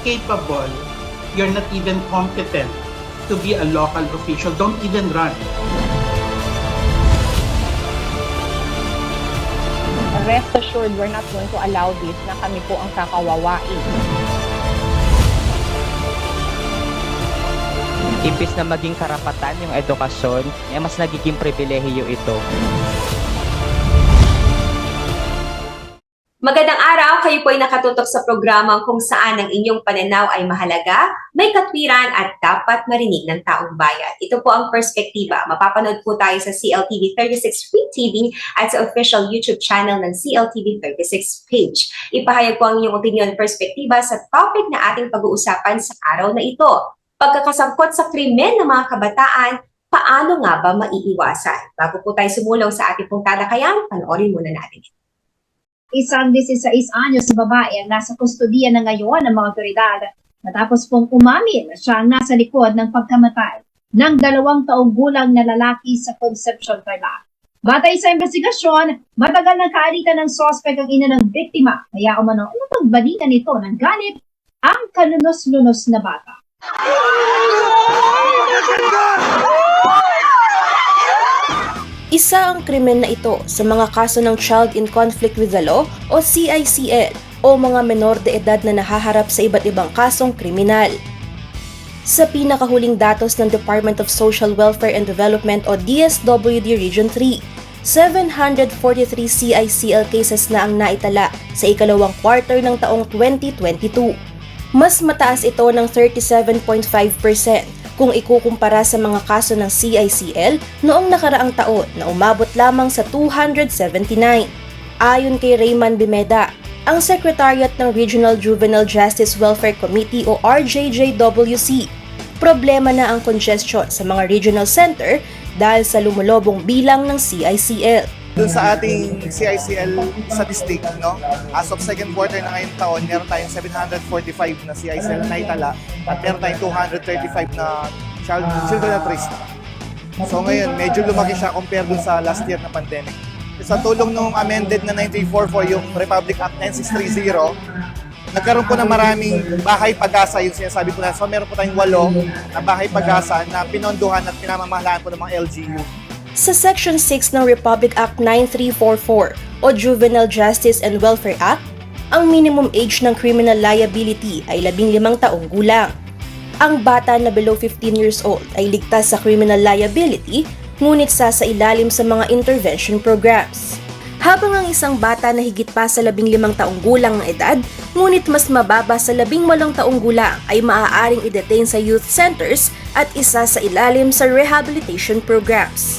incapable, you're not even competent to be a local official. Don't even run. Rest assured, we're not going to allow this na kami po ang kakawawain. Imbis na maging karapatan yung edukasyon, mas nagiging pribilehiyo ito. Magandang araw, kayo po ay nakatutok sa programang kung saan ang inyong pananaw ay mahalaga, may katwiran at dapat marinig ng taong bayan. Ito po ang Perspektiba. Mapapanood po tayo sa CLTV 36 Free TV at sa official YouTube channel ng CLTV 36 page. Ipahayag po ang inyong opinion perspektiba sa topic na ating pag-uusapan sa araw na ito. Pagkakasangkot sa krimen ng mga kabataan, paano nga ba maiiwasan? Bago po tayo sumulong sa ating pong talakayan, panoorin muna natin ito. Isang 16 anyos na babae ang nasa kustodiya na ngayon ng mga otoridad matapos pong umamin na siya ang nasa likod ng pagkamatay ng 2 taong gulang na lalaki sa Concepcion, Tarlac. Batay sa investigasyon, matagal na kaalitan ng sospek ang ina ng biktima, kaya umano napagbalikan nito ng ganit ang kanunos-lunos na bata. Isa ang krimen na ito sa mga kaso ng Child in Conflict with the Law o CICL o mga menor de edad na nahaharap sa iba't ibang kasong kriminal. Sa pinakahuling datos ng Department of Social Welfare and Development o DSWD Region 3, 743 CICL cases na ang naitala sa ikalawang quarter ng taong 2022. Mas mataas ito ng 37.5% kung ikukumpara sa mga kaso ng CICL noong nakaraang taon na umabot lamang sa 279. Ayon kay Raymond Bimeda, ang Secretariat ng Regional Juvenile Justice Welfare Committee o RJJWC, problema na ang congestion sa mga regional center dahil sa lumulobong bilang ng CICL. Doon sa ating CICL statistic, no? As of second quarter na ngayong taon, meron tayong 745 na CICL na itala at meron tayong 235 na children at risk. So ngayon, medyo lumaki siya compared dun sa last year na pandemic. Sa tulong ng amended na 9344 yung Republic Act 9630, nagkaroon po ng maraming bahay pag-asa, yung sinasabi ko na. So meron po tayong 8 na bahay pag-asa na pinondohan at pinamamahalaan po ng mga LGU. Sa Section 6 ng Republic Act 9344 o Juvenile Justice and Welfare Act, ang minimum age ng criminal liability ay 15 taong gulang. Ang bata na below 15 years old ay ligtas sa criminal liability, ngunit sasailalim sa mga intervention programs. Habang ang isang bata na higit pa sa 15 taong gulang ng edad, ngunit mas mababa sa 18 taong gulang ay maaaring i-detain sa youth centers at isa sa ilalim sa rehabilitation programs.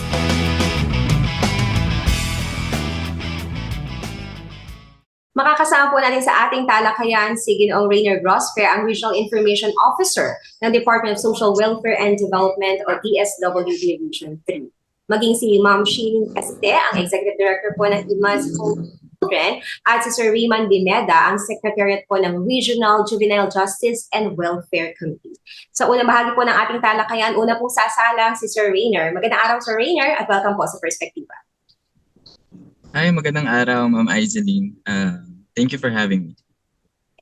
Makakasama po natin sa ating talakayan si Ginoong Rainer Grosper, ang Regional Information Officer ng Department of Social Welfare and Development o DSWD Region 3. Maging si Ma'am Sheen Casite, ang Executive Director po ng Imas Home Children, at si Sir Raymond Bimeda, ang Secretariat po ng Regional Juvenile Justice and Welfare Committee. Sa unang bahagi po ng ating talakayan, una pong sasalang si Sir Rainer. Magandang araw, Sir Rainer, at welcome po sa Perspektiba. Hi, magandang araw, Ma'am Aizeline. Thank you for having me.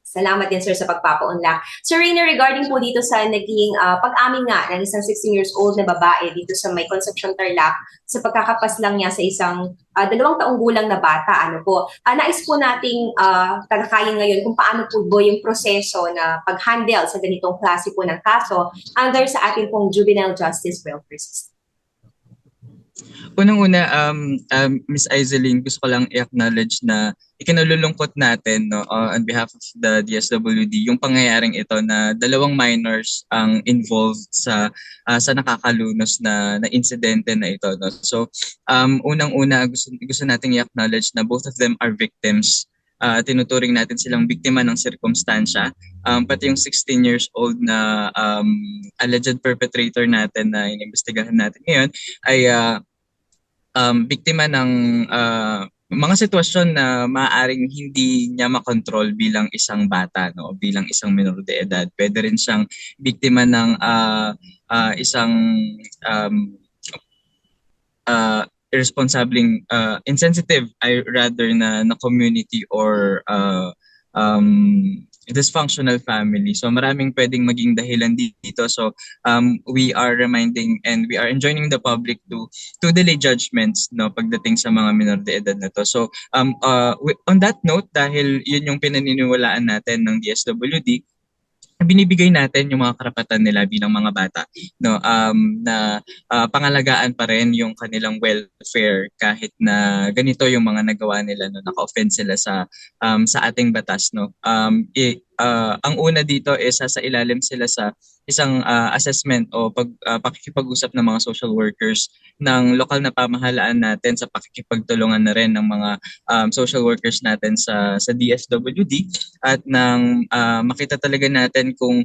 Salamat din, sir, sa pagpapaunlak. Sir Rainer, regarding po dito sa naging pag-amin nga ng isang 16 years old na babae dito sa may Concepcion, Tarlac, sa pagkakapas lang niya sa isang 2 taong gulang na bata, nais po nating talakayin ngayon kung paano po ba yung proseso na pag-handle sa ganitong klase po ng kaso under sa ating pong Juvenile Justice Welfare System. Unang-una, Ms. Aizeline, gusto ko lang i-acknowledge na ikinalulungkot natin, no, on behalf of the DSWD yung pangyayaring ito na 2 minors ang involved sa nakakalunos na insidente na ito, no. So unang-una gusto nating i-acknowledge na both of them are victims. Tinuturing natin silang biktima ng sirkumstansya, pati yung 16 years old na alleged perpetrator natin na inimbestigahan natin ngayon ay biktima ng mga sitwasyon na maaaring hindi niya makontrol bilang isang bata, no, bilang isang minor de edad. Pwede rin siyang biktima ng isang irresponsibleng insensitive, I rather na community or dysfunctional family. So maraming pwedeng maging dahilan dito. So we are reminding and we are enjoining the public to delay judgments no pagdating sa mga minor de edad na to. So on that note, dahil yun yung pinaniniwalaan natin ng DSWD, binibigay natin yung mga karapatan nila bilang mga bata no na pangalagaan pa rin yung kanilang welfare kahit na ganito yung mga nagawa nila no naka-offend sila sa ating batas no ang una dito is sa ilalim sila sa isang assessment o pakikipag-usap ng mga social workers ng lokal na pamahalaan natin sa pakikipagtulungan na rin ng mga social workers natin sa DSWD at nang makita talaga natin kung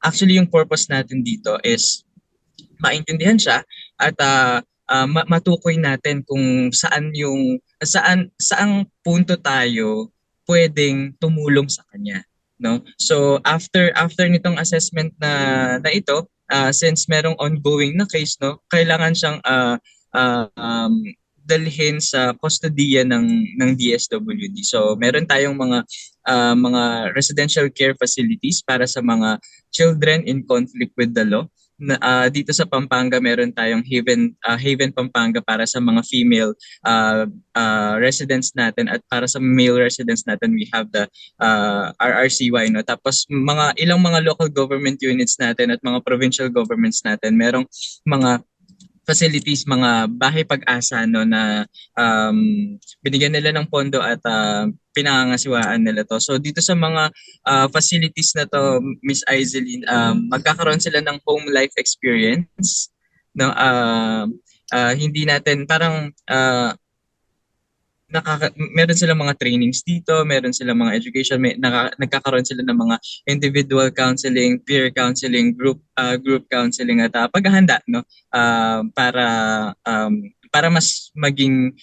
actually yung purpose natin dito is maintindihan siya at matukoy natin kung saang punto tayo pwedeng tumulong sa kanya no. So after nitong assessment na ito since merong ongoing na case no kailangan siyang dalhin sa kustodiya ng DSWD. So meron tayong mga residential care facilities para sa mga children in conflict with the law. Dito sa Pampanga meron tayong Haven Pampanga para sa mga female residents natin at para sa male residents natin we have the RRCY no. Tapos ilang mga local government units natin at mga provincial governments natin merong mga facilities, mga bahay pag-asa no na binigyan nila ng pondo at pinangangasiwaan nila to. So dito sa mga facilities na to, Miss Aizeline, magkakaroon sila ng home life experience no hindi natin parang meron silang mga trainings dito, meron silang mga education, nagkakaroon sila ng mga individual counseling, peer counseling, group counseling at paghahanda no para mas maging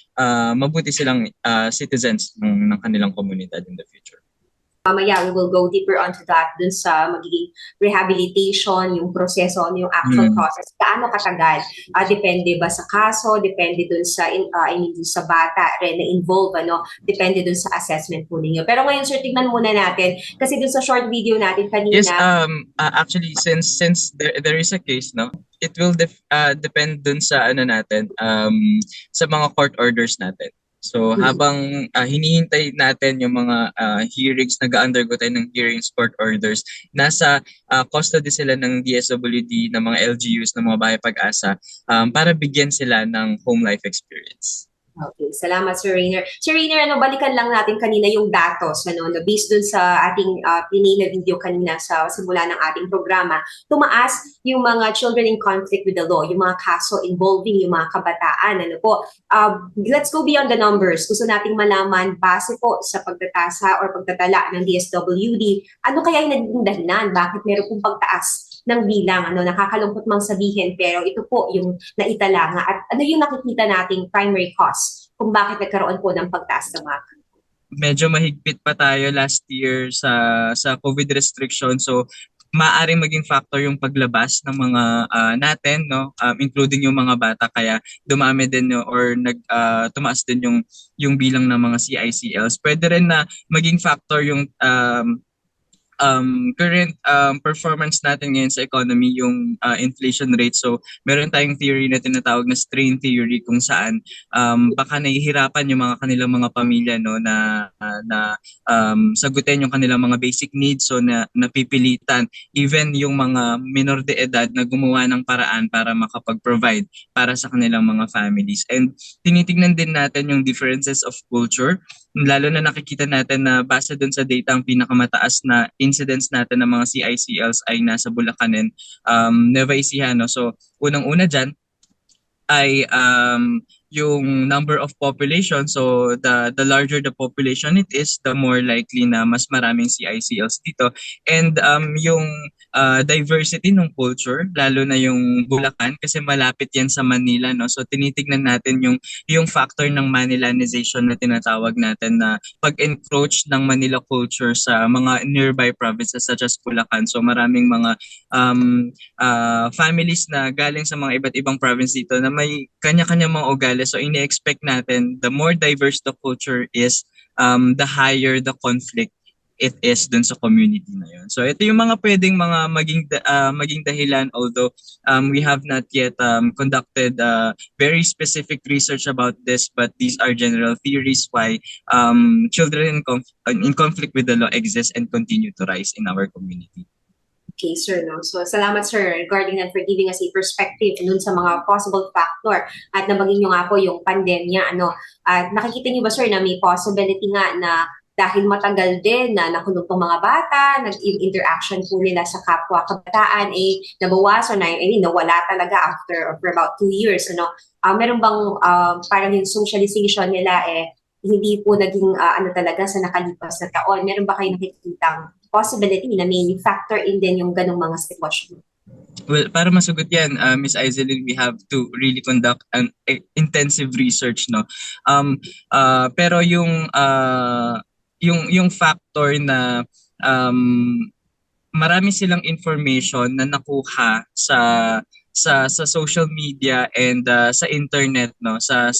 mabuti silang citizens ng kanilang komunidad in the future. Mamaya we will go deeper onto that dun sa magiging rehabilitation, yung proseso, yung actual process. Gaano katagal? Depende ba sa kaso? Depende dun sa, dun sa bata rin na involve, ano? Depende dun sa assessment po ninyo. Pero ngayon, sir, tignan muna natin. Kasi dun sa short video natin kanina. Yes, actually, since there is a case, no? It will depend dun sa natin, sa mga court orders natin. So habang hinihintay natin yung mga hearings, nag-undergo tayo ng hearings, court orders, nasa custody sila ng DSWD, ng mga LGUs, ng mga bahay pag-asa para bigyan sila ng home life experience. Okay, salamat Sir Rainer. Sir Rainer, balikan lang natin kanina yung datos, based dun sa ating pinay na video kanina sa simula ng ating programa, tumaas yung mga children in conflict with the law, yung mga kaso involving yung mga kabataan. Let's go beyond the numbers. Gusto nating malaman, base po sa pagtatasa or pagtatala ng DSWD, ano kaya yung naging dahilan? Bakit meron pong pagtaas ng bilang, nakakalungkot mang sabihin, pero ito po yung naitala nga. At ano yung nakikita nating primary cause kung bakit nagkaroon po ng pagtaas ng mga. Medyo mahigpit pa tayo last year sa COVID restriction. So maaaring maging factor yung paglabas ng mga natin, no, including yung mga bata, kaya dumami din or tumaas din yung bilang ng mga CICLs. Pwede rin na maging factor yung current performance natin ngayon sa economy, yung inflation rate. So meron tayong theory na tinatawag na strain theory kung saan baka nahihirapan yung mga kanilang mga pamilya no na sagutin yung kanilang mga basic needs, so napipilitan even yung mga minor de edad na gumawa ng paraan para makapag-provide para sa kanilang mga families. And tinitingnan din natin yung differences of culture, lalo na nakikita natin na base dun sa data ang pinakamataas na incidents natin ng mga CICLs ay nasa Bulacan and Nueva Ecija. No? So unang-una dyan ay yung number of population. So the larger the population it is, the more likely na mas maraming CICLs dito. And yung diversity ng culture, lalo na yung Bulacan kasi malapit yan sa Manila, no. So tinitingnan natin yung factor ng Manilanization na tinatawag natin, na pag-encroach ng Manila culture sa mga nearby provinces such as Bulacan. So maraming mga families na galing sa mga iba't ibang province dito na may kanya-kanya mga ugali. So ini-expect natin the more diverse the culture is, the higher the conflict it is dun sa community na yun. So ito yung mga pwedeng mga maging dahilan, although we have not yet conducted very specific research about this, but these are general theories why children in conflict with the law exist and continue to rise in our community. Okay, sir. No? So, salamat, sir, regarding and for giving us a perspective dun sa mga possible factor. At nabagin nyo nga po yung pandemya. At nakikita nyo ba, sir, na may possibility nga na dahil matagal din na nakulong tong mga bata, yung interaction po nila sa kapwa kabataan nabawasan na, nawala talaga after about 2 years. Meron bang parang yung socialization nila hindi po naging talaga sa nakalipas na taon? Meron ba kayo nakikitang possibility na may factor in din yung ganong mga sitwasyon? Well, para masugot yan, Ms. Aizelin, we have to really conduct an intensive research, no? Pero yung factor na marami silang information na nakuha sa social media and sa internet, no, sa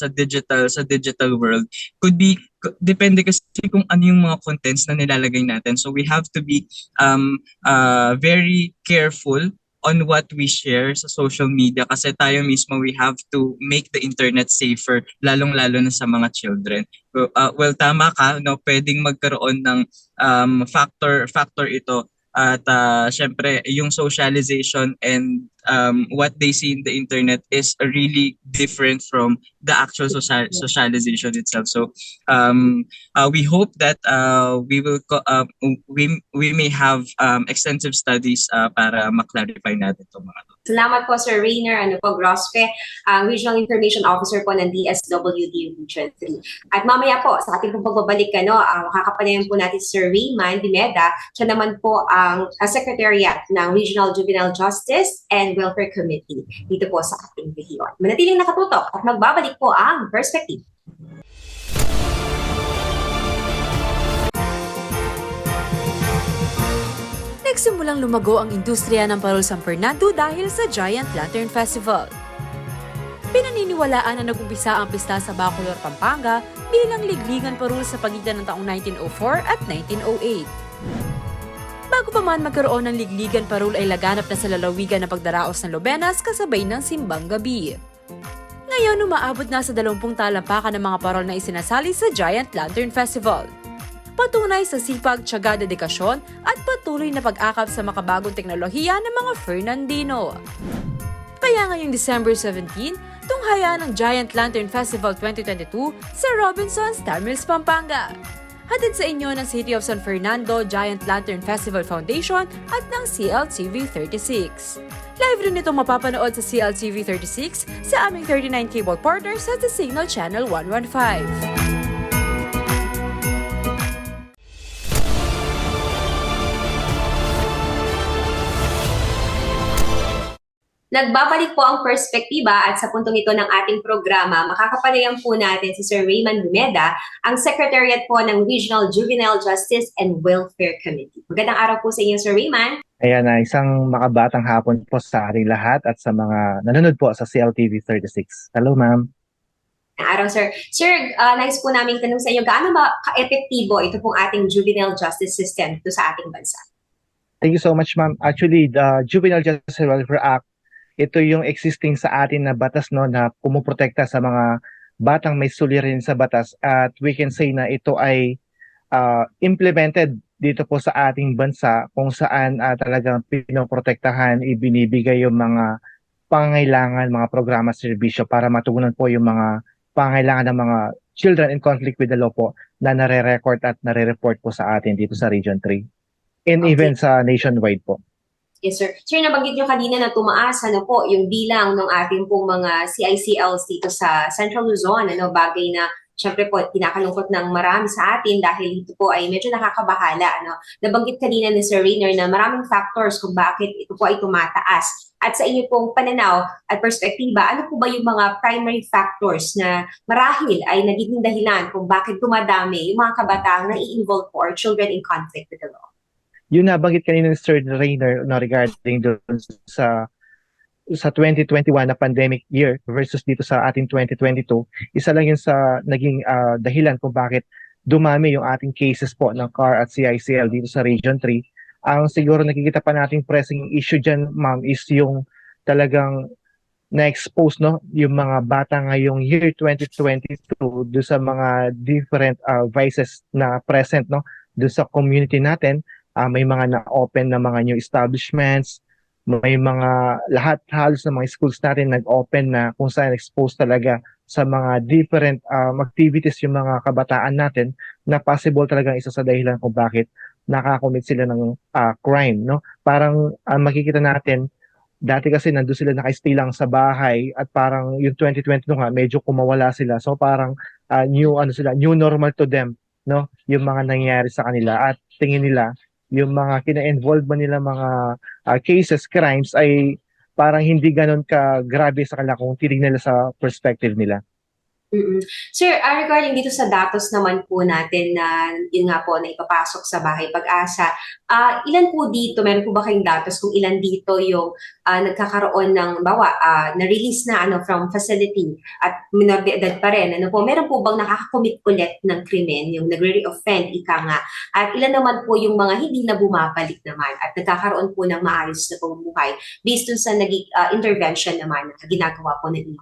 digital world, depende kasi kung ano yung mga contents na nilalagay natin. So we have to be very careful on what we share sa social media kasi tayo mismo we have to make the internet safer, lalong-lalo na sa mga children. Well, tama ka, no, pwedeng magkaroon ng factor ito at syempre yung socialization and what they see in the internet is really different from the actual socialization itself. So we hope that we may have extensive studies para ma-clarify natin itong mga to. Salamat po, Sir Rainer Grospe, Regional Information Officer po ng DSWD Region 3. At mamaya po, sa ating pagbabalik, makakapanayan po natin si Sir Raymond Dimeda. Siya naman po ang Secretariat ng Regional Juvenile Justice and Welfare Committee dito po sa ating rehiyon. Manatiling nakatutok at magbabalik po ang Perspective. Nagsimulang lumago ang industriya ng Parol San Fernando dahil sa Giant Lantern Festival. Pinaniniwalaan na nag-umpisa ang pista sa Bacolor, Pampanga bilang ligligan parol sa pagitan ng taong 1904 at 1908. Bago pa man magkaroon ng ligligan parol ay laganap na sa lalawigan ng pagdaraos ng Lobenas kasabay ng simbang gabi. Ngayon umaabot na sa 20 talampakan ng mga parol na isinasali sa Giant Lantern Festival. Patunay sa sipag, tiyaga, dedikasyon at patuloy na pag-akap sa makabagong teknolohiya ng mga Fernandino. Kaya ngayong December 17, tunghaya ng Giant Lantern Festival 2022 sa Robinsons, Tamils, Pampanga. Hatid sa inyo ng City of San Fernando Giant Lantern Festival Foundation at ng CLTV 36. Live rin itong mapapanood sa CLTV 36 sa aming 39 cable partners at sa Signal Channel 115. Nagbabalik po ang perspektiba at sa puntong ito ng ating programa, makakapanayan po natin si Sir Raymond Dimeda, ang Secretariat po ng Regional Juvenile Justice and Welfare Committee. Magandang araw po sa inyo, Sir Raymond. Ayan na, isang makabatang hapon po sa ating lahat at sa mga nanonood po sa CLTV 36. Hello, ma'am. Araw, sir. Sir, nice po namin tanong sa inyo, gaano ba ka-epektibo ito pong ating juvenile justice system ito sa ating bansa? Thank you so much, ma'am. Actually, the Juvenile Justice and Welfare Act, ito yung existing sa atin na batas, no, na pumuprotekta sa mga batang may suliranin sa batas, at we can say na ito ay implemented dito po sa ating bansa kung saan talagang pinoprotektahan, ibinibigay yung mga pangangailangan, mga programa, serbisyo para matugunan po yung mga pangangailangan ng mga children in conflict with the law po na nare-record at nare-report po sa atin dito sa Region 3 and even sa nationwide po. Yes, sir. Sir, nabanggit nyo kanina na tumaas po yung bilang ng ating pong mga CICLs dito sa Central Luzon, bagay na syempre po kinakalungkot ng marami sa atin dahil ito po ay medyo nakakabahala. Nabanggit kanina ni Sir Rainer na maraming factors kung bakit ito po ay tumataas. At sa inyo pong pananaw at perspektiba, ano po ba yung mga primary factors na marahil ay nagiging dahilan kung bakit dumadami yung mga kabataang na-i-involve po or children in conflict with the law? Yung nabanggit kanina ni Sir Rainer regarding doon sa 2021 na pandemic year versus dito sa ating 2022, isa lang yun sa naging dahilan kung bakit dumami yung ating cases po ng CAR at CICL dito sa Region 3. Ang siguro nakikita pa nating pressing issue dyan, ma'am, is yung talagang na-expose, no, yung mga bata ngayong year 2022 do sa mga different vices na present, no, do sa community natin. May mga na-open na mga new establishments, may mga lahat halos ng mga schools natin nag-open na kung saan exposed talaga sa mga different activities yung mga kabataan natin na possible talagang isa sa dahilan kung bakit nakakommit sila ng crime, no? Parang makikita natin dati kasi nandun sila naka-stay lang sa bahay at parang yung 2020 nga medyo kumawala sila. So parang new normal to them, no? Yung mga nangyayari sa kanila at tingin nila yung mga kina-involve ba nila mga cases, crimes ay parang hindi ganun ka grabe sa kanila kung titignan nila sa perspective nila. Sir, regarding dito sa datos naman po natin na yun nga po na ipapasok sa Bahay Pag-asa, ilan po dito, meron po ba kayong datos kung ilan dito yung nagkakaroon ng na-release na from facility at minor de edad pa rin, meron po bang nakakakomit ulit ng krimen, yung nagre-reoffend, ika nga, at ilan naman po yung mga hindi na bumabalik naman at nagkakaroon po ng maayos na pamumuhay based dun sa naging intervention naman na ginagawa po ng inyong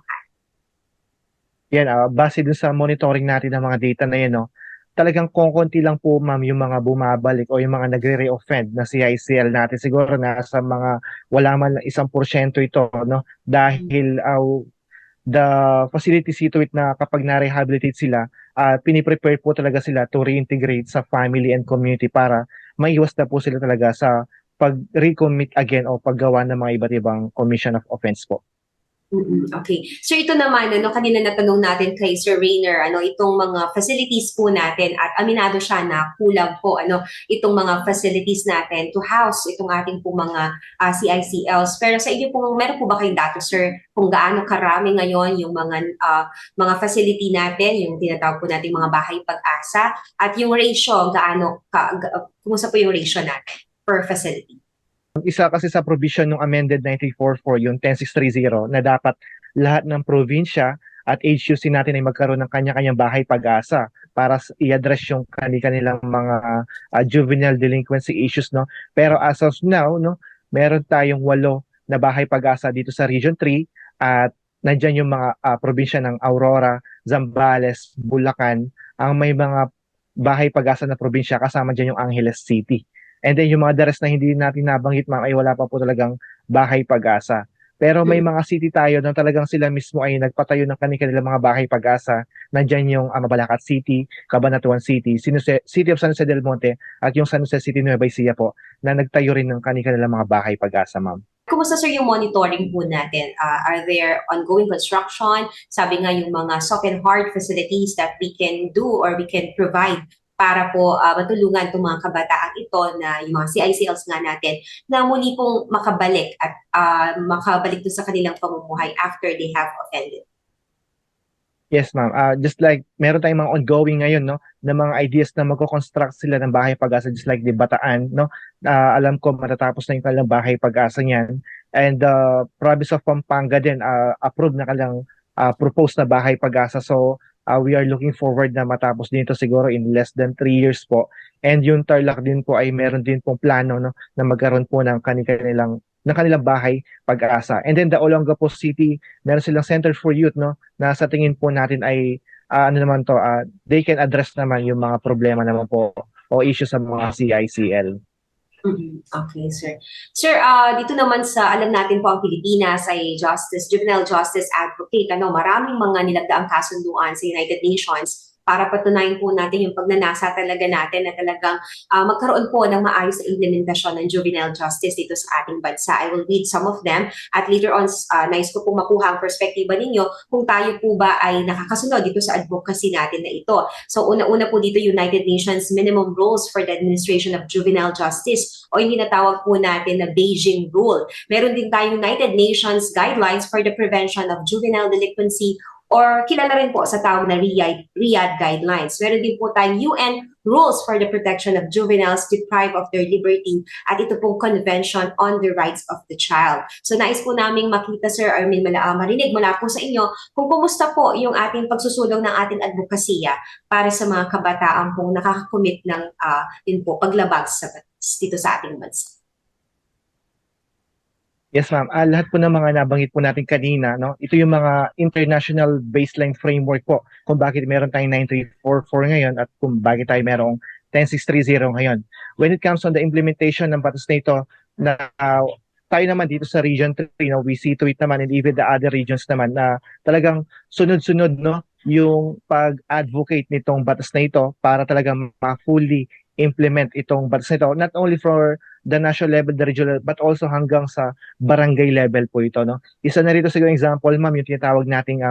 Yan, base dun sa monitoring natin ng mga data na yan, no, talagang konti lang po, ma'am, yung mga bumabalik o yung mga nagre-reoffend na CICL natin. Siguro nasa mga wala man 1% ito, no, dahil the facility see to it na kapag na-rehabilitate sila, piniprepare po talaga sila to reintegrate sa family and community para maiwas na po sila talaga sa pag-recommit again o paggawa ng mga iba't ibang commission of offense po. Okay. Sir, ito naman, kanina natanong natin kay Sir Rainer, itong mga facilities po natin at aminado siya na kulang po, itong mga facilities natin to house itong ating po mga CICLs. Pero sa inyo po, meron po ba kayong datos, sir, kung gaano karami ngayon yung mga facility natin, yung tinatawag po natin mga Bahay Pag-asa, at yung ratio, kumusta po yung ratio natin per facility? Isa kasi sa provision ng amended 1944, yung 10630, na dapat lahat ng probinsya at HUC natin ay magkaroon ng kanya-kanyang Bahay Pag-asa para i-address yung kanilang mga juvenile delinquency issues, no. Pero as of now, no, meron tayong 8 na Bahay Pag-asa dito sa Region 3 at nandiyan yung mga probinsya ng Aurora, Zambales, Bulacan, ang may mga Bahay Pag-asa na probinsya, kasama dyan yung Angeles City. And then yung mga the rest na hindi natin nabanggit, ma'am, ay wala pa po talagang Bahay Pag-asa. Pero may mga city tayo na talagang sila mismo ay nagpatayo ng kanilang mga Bahay Pag-asa. Nandyan yung Mabalacat City, Cabanatuan City, City of San Jose del Monte, at yung San Jose City, Nueva Ecija po, na nagtayo rin ng kanilang mga Bahay Pag-asa, ma'am. Kumusta, sir, yung monitoring po natin? Are there ongoing construction? Sabi nga yung mga soft and hard facilities that we can do or we can provide para po matulungan itong mga kabataang ito na yung mga CICLs nga natin na muli pong makabalik at makabalik doon sa kanilang pamumuhay after they have offended. Yes, ma'am. Just like meron tayong mga ongoing ngayon, no, na mga ideas na magko-construct sila ng Bahay Pag-asa, just like the Bataan, no. Alam ko matatapos na yung kanilang Bahay Pag-asa niyan. And the province of Pampanga din approved na kanilang proposed na Bahay Pag-asa. So we are looking forward na matapos dito siguro in less than 3 years po. And yung Tarlac din po ay meron din pong plano, no, na magkaroon po ng kanilang Bahay Pag-asa. And then the Olongapo City, meron silang Center for Youth, no, na sa tingin po natin ay they can address naman yung mga problema naman po o issues sa mga CICL. Okay, sir. Sir, dito naman sa alam natin po ang Pilipinas ay juvenile justice advocate. Maraming mga nilagdaang kasunduan sa United Nations para patunayan po natin yung pagnanasa talaga natin na talagang magkaroon po ng maayos na implementasyon ng juvenile justice dito sa ating bansa. I will read some of them at later on, nais ko pong makuha ang perspektiba ninyo kung tayo po ba ay nakakasunod dito sa advocacy natin na ito. So una-una po dito, United Nations Minimum Rules for the Administration of Juvenile Justice o yung tinatawag po natin na Beijing Rule. Meron din tayong United Nations Guidelines for the Prevention of Juvenile Delinquency or kilala rin po sa tawag na Riyadh Guidelines. Meron din po tayong UN Rules for the Protection of Juveniles Deprived of Their Liberty at ito pong Convention on the Rights of the Child. So nais po naming makita, Sir Armin, marinig mula po sa inyo kung kumusta po yung ating pagsusulong ng ating advokasya para sa mga kabataan pong nakakakomit ng din po paglabag dito sa ating bansa. Yes, ma'am. Lahat po ng mga nabanggit po natin kanina, no? Ito yung mga international baseline framework po kung bakit meron tayong 9344 ngayon at kung bakit tayo merong 10630 ngayon. When it comes on the implementation ng batas na ito, na tayo naman dito sa Region 3, no, we see to it naman and even the other regions naman na talagang sunod-sunod, no, yung pag-advocate nitong batas na ito para talagang ma-fully implement itong batas na ito, not only for the national level, the regional, but also hanggang sa barangay level po ito, no? Isa na rito siguro example, ma'am, yung tinatawag nating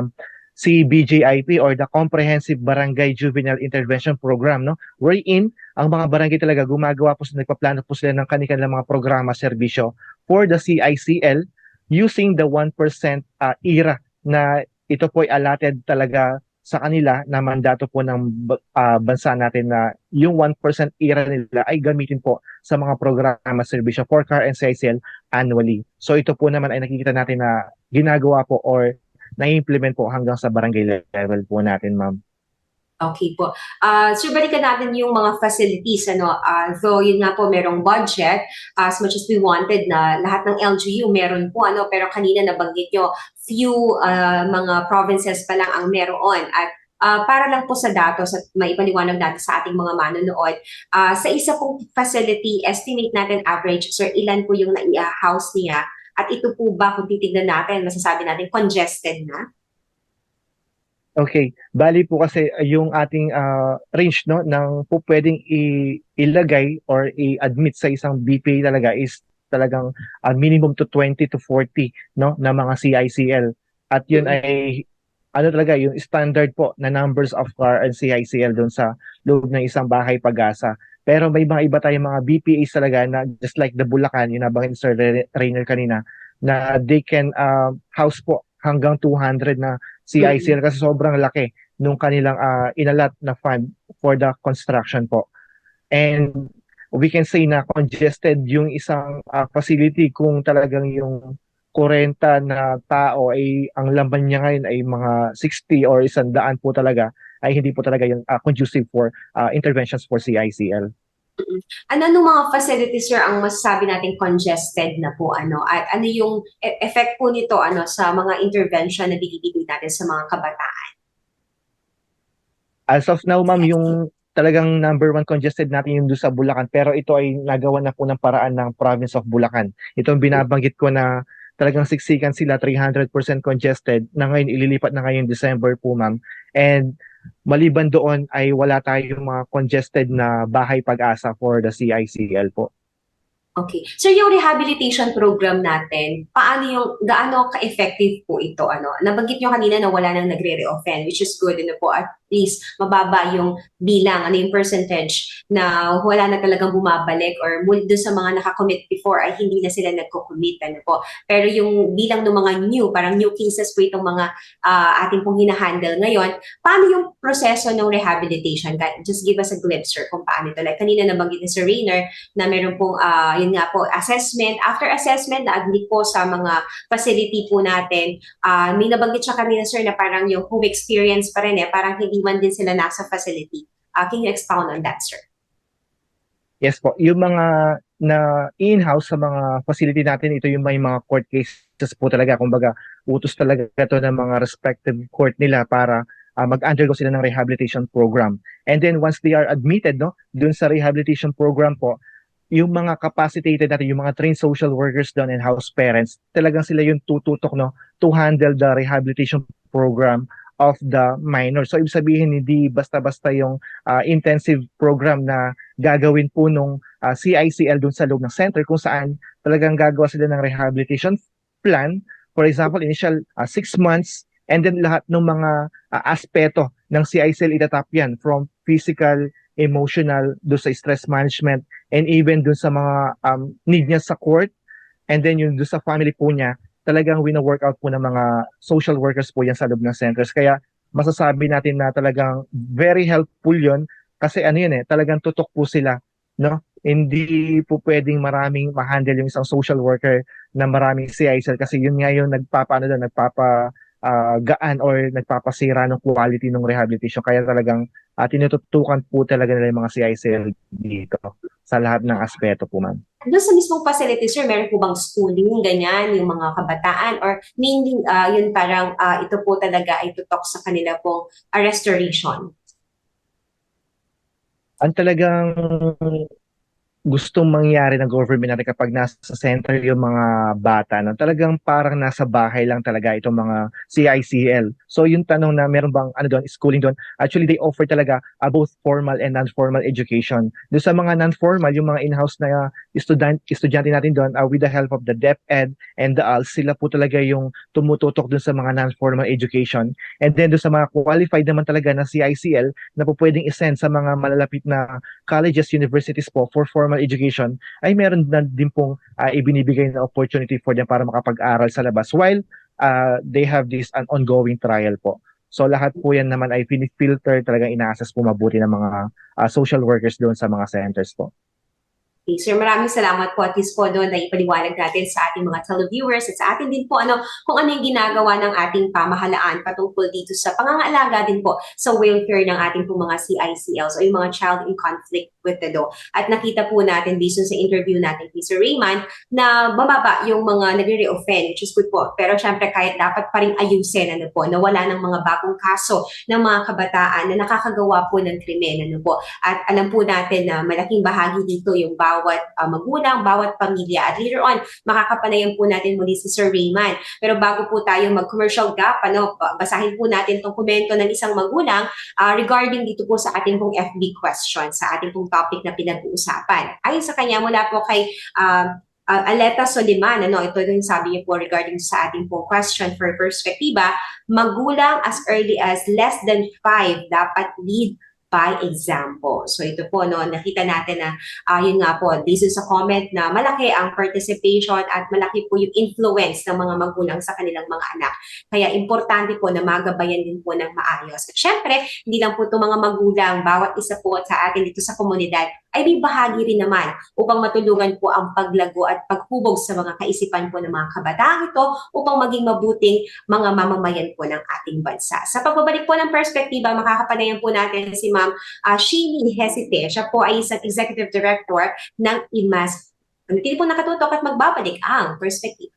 CBJIP or the Comprehensive Barangay Juvenile Intervention Program, no? Wherein ang mga barangay talaga gumagawa po, nagpaplano po sila ng kanilang mga programa, serbisyo for the CICL using the 1% IRA na ito po ay allotted talaga sa kanila na mandato po ng bansa natin na yung 1% IRA nila ay gamitin po sa mga programa serbisyo for CAR and CICL annually. So ito po naman ay nakikita natin na ginagawa po or na-implement po hanggang sa barangay level po natin, ma'am. Okay po. Sir, balikan natin yung mga facilities. Though yun nga po, merong budget, as much as we wanted na lahat ng LGU meron po, pero kanina nabanggit nyo, few mga provinces pa lang ang meron. At para lang po sa datos at maipaliwanag natin sa ating mga manonood, sa isa pong facility, estimate natin average, sir, ilan po yung nai-house niya? At ito po ba, kung titignan natin, masasabi natin congested na? Okay, bali po kasi yung ating range, no, ng po pwedeng ilagay or i-admit sa isang BPA talaga is talagang minimum to 20 to 40, no, na mga CICL. At yun ay talaga yung standard po na numbers of CAR and CICL doon sa loob ng isang bahay pag-asa. Pero may mga iba tayong mga BPAs talaga na just like the Bulacan, yung nabanggit ni Sir Rainer kanina, na they can house po hanggang 200 na CICL kasi sobrang laki nung kanilang inalat na fund for the construction po. And we can say na congested yung isang facility kung talagang yung 40 na tao ay ang laman niya ngayon ay mga 60 or 100 po talaga, ay hindi po talaga yung conducive for interventions for CICL. Ano nung mga facilities, sir, ang masasabi natin congested na po, at ano yung effect po nito sa mga intervention na binibigay natin sa mga kabataan? As of now, ma'am, yung talagang number 1 congested natin yung doon sa Bulacan, pero ito ay nagawa na po ng paraan ng province of Bulacan. Itong binabanggit ko na talagang siksikan sila, 300% congested, na ngayon ililipat na ngayon December po, ma'am. And maliban doon ay wala tayong mga congested na bahay pag-asa for the CICL po. Okay. So yung rehabilitation program natin, gaano ka-effective po ito? Nabanggit nyo kanina na wala nang nagre-reoffend, which is good, po, at least mababa yung bilang, yung percentage na wala na talagang bumabalik or doon sa mga nakakommit before ay hindi na sila nagko-commit, po. Pero yung bilang ng mga parang new cases po itong mga ating pong hinahandle ngayon, paano yung proseso ng rehabilitation? Just give us a glimpse, sir, kung paano ito. Like kanina nabanggit ni Sir Rainer na meron pong yun nga po, assessment. After assessment, na-admit po sa mga facility po natin. May nabanggit siya kanina, sir, na parang yung home experience pa rin, parang hindi man din sila nasa facility. Can you expound on that, sir? Yes po. Yung mga na in-house sa mga facility natin, ito yung may mga court cases po talaga. Kumbaga, utos talaga ito ng mga respective court nila para mag-undergo sila ng rehabilitation program. And then once they are admitted, no, dun sa rehabilitation program po, yung mga capacitated natin, yung mga trained social workers doon and house parents, talagang sila yung tututok, no, to handle the rehabilitation program of the minor. So, ibig sabihin, hindi basta-basta yung intensive program na gagawin po nung CICL doon sa loob ng center kung saan talagang gagawa sila ng rehabilitation plan. For example, initial 6 months and then lahat ng mga aspeto ng CICL itatap yan from physical, emotional, doon sa stress management, and even doon sa mga need niya sa court, and then yung doon sa family po niya, talagang wina-workout po ng mga social workers po yan sa loob ng centers. Kaya masasabi natin na talagang very helpful yon Kasi ano yun talagang tutok po sila, no? Hindi po pwedeng maraming ma-handle yung isang social worker na maraming CISL kasi yun nga yung gaan or nagpapasira ng quality ng rehabilitation. Kaya talagang tinututukan po talaga nila yung mga CISL dito sa lahat ng aspeto po, ma'am. Doon sa mismong facility, sir, meron po bang schooling, ganyan, yung mga kabataan? Or mainly, yun parang ito po talaga ay tutok sa kanila pong restoration? Ang talagang gustong mangyari ng government natin kapag nasa center yung mga bata, no? Talagang parang nasa bahay lang talaga itong mga CICL. So yung tanong na meron bang schooling doon, actually they offer talaga both formal and non-formal education. Doon sa mga non-formal, yung mga in-house na estudyante natin doon, with the help of the DepEd and the ALS, sila po talaga yung tumututok doon sa mga non-formal education. And then doon sa mga qualified naman talaga na CICL na po pwedeng isend sa mga malalapit na colleges, universities po for formal education, ay meron na din pong ibinibigay na opportunity for them para makapag-aral sa labas while they have this an ongoing trial po. So lahat po yan naman ay filter, talagang ina-assess po mabuti ng mga social workers doon sa mga centers po. Okay, sir, maraming salamat po at least po doon na ipaliwanag natin sa ating mga televiewers at sa atin din po kung ano yung ginagawa ng ating pamahalaan patungkol dito sa pangangalaga din po sa welfare ng ating po mga CICLs o yung mga child in conflict with the law. At nakita po natin based sa interview natin kay Sir Raymond na bababa yung mga nagre-reoffend, which is good po. Pero syempre kahit dapat pa rin ayusin na wala ng mga bagong kaso ng mga kabataan na nakakagawa po ng krimen. At alam po natin na malaking bahagi dito yung bawat magulang, bawat pamilya. At later on, makakapanayan po natin muli si Sir Raymond. Pero bago po tayo mag-commercial gap, basahin po natin itong komento ng isang magulang regarding dito po sa ating pong FB question, sa ating pong topic na pinag-uusapan. Ayon sa kanya, mula po kay Aleta Soliman, ito yung sabi niyo po regarding sa ating pong question for perspektiba, magulang as early as less than 5 dapat lead by example. So ito po, nakita natin na yun nga po, this is a comment na malaki ang participation at malaki po yung influence ng mga magulang sa kanilang mga anak. Kaya importante po na magabayan din po ng maayos. At syempre, hindi lang po itong mga magulang, bawat isa po sa atin dito sa komunidad ay may bahagi rin naman upang matulungan po ang paglago at paghubog sa mga kaisipan po ng mga kabataan ito upang maging mabuting mga mamamayan po ng ating bansa. Sa pagbabalik po ng perspektiba, makakapanayan po natin si Ma'am Sheeny Hesite. Siya po ay isang Executive Director ng IMAS. Hindi po nakatutok at magbabalik ang perspektiba.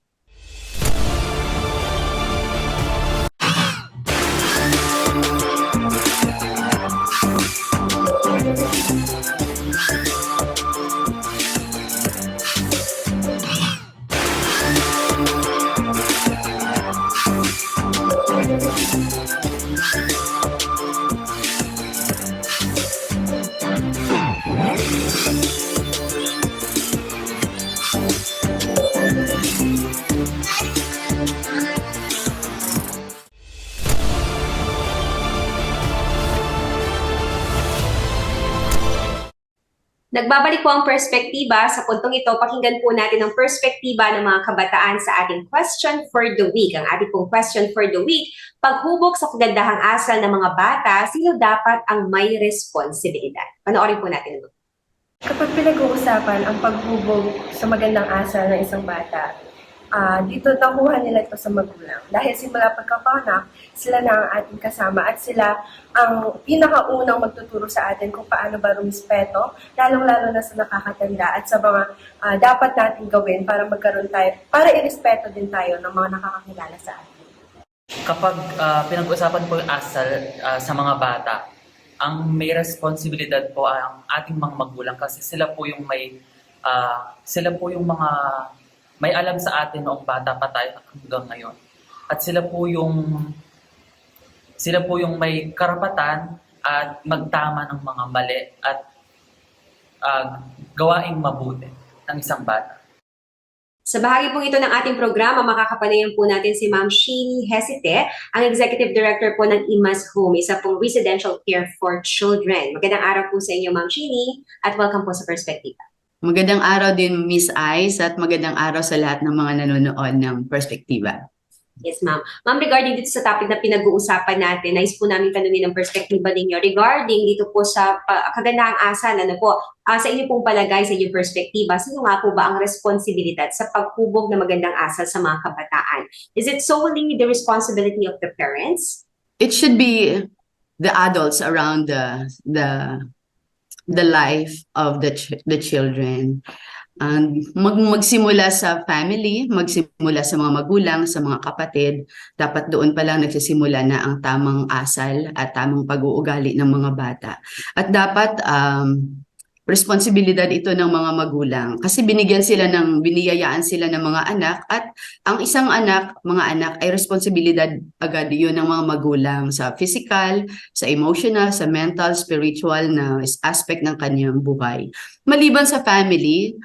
Nagbabalik po ang perspektiba. Sa puntong ito, pakinggan po natin ang perspektiba ng mga kabataan sa ating question for the week. Ang ating pong question for the week, paghubog sa kagandahang asal ng mga bata, sino dapat ang may responsibilidad? Panoorin po natin ito. Kapag pinag-uusapan ang paghubog sa magandang asal ng isang bata, dito nakuha nila ito sa magulang. Dahil simula pagkakanak, sila na ang ating kasama at sila ang pinakaunang magtuturo sa atin kung paano ba rumispeto, lalong-lalo na sa nakakatanda at sa mga dapat natin gawin para magkaroon tayo, para irespeto din tayo ng mga nakakakilala sa atin. Kapag pinag-usapan po yung asal sa mga bata, ang may responsibilidad po ang ating mga magulang kasi sila po yung mga may alam sa atin noong bata pa tayo hanggang ngayon. At sila po yung may karapatan at magtama ng mga mali at gawaing mabuti ng isang bata. Sa bahagi po ito ng ating programa, makakapanayan po natin si Ma'am Sheeny Hesite, ang Executive Director po ng IMAS Home, isa pong residential care for children. Magandang araw po sa inyo, Ma'am Sheeny, at welcome po sa Perspektiba. Magandang araw din, Miss Ice, at magandang araw sa lahat ng mga nanonood ng Perspektiba. Yes, ma'am. Ma'am, regarding dito sa topic na pinag-uusapan natin, nais po namin tanungin ang perspektiba ninyo regarding dito po sa kagandahang asal, ano po, sa inyo pong palagay, sa inyong perspektiba, sino nga po ba ang responsibilidad sa paghubog ng magandang asal sa mga kabataan? Is it solely the responsibility of the parents? It should be the adults around the life of the children. And magsimula sa family, magsimula sa mga magulang, sa mga kapatid, dapat doon pa lang nagsisimula na ang tamang asal at tamang pag-uugali ng mga bata. At dapat responsibilidad ito ng mga magulang kasi biniyayaan sila ng mga anak, at ang isang mga anak ay responsibilidad agad yun ng mga magulang sa physical, sa emotional, sa mental, spiritual na aspect ng kanyang buhay. Maliban sa family,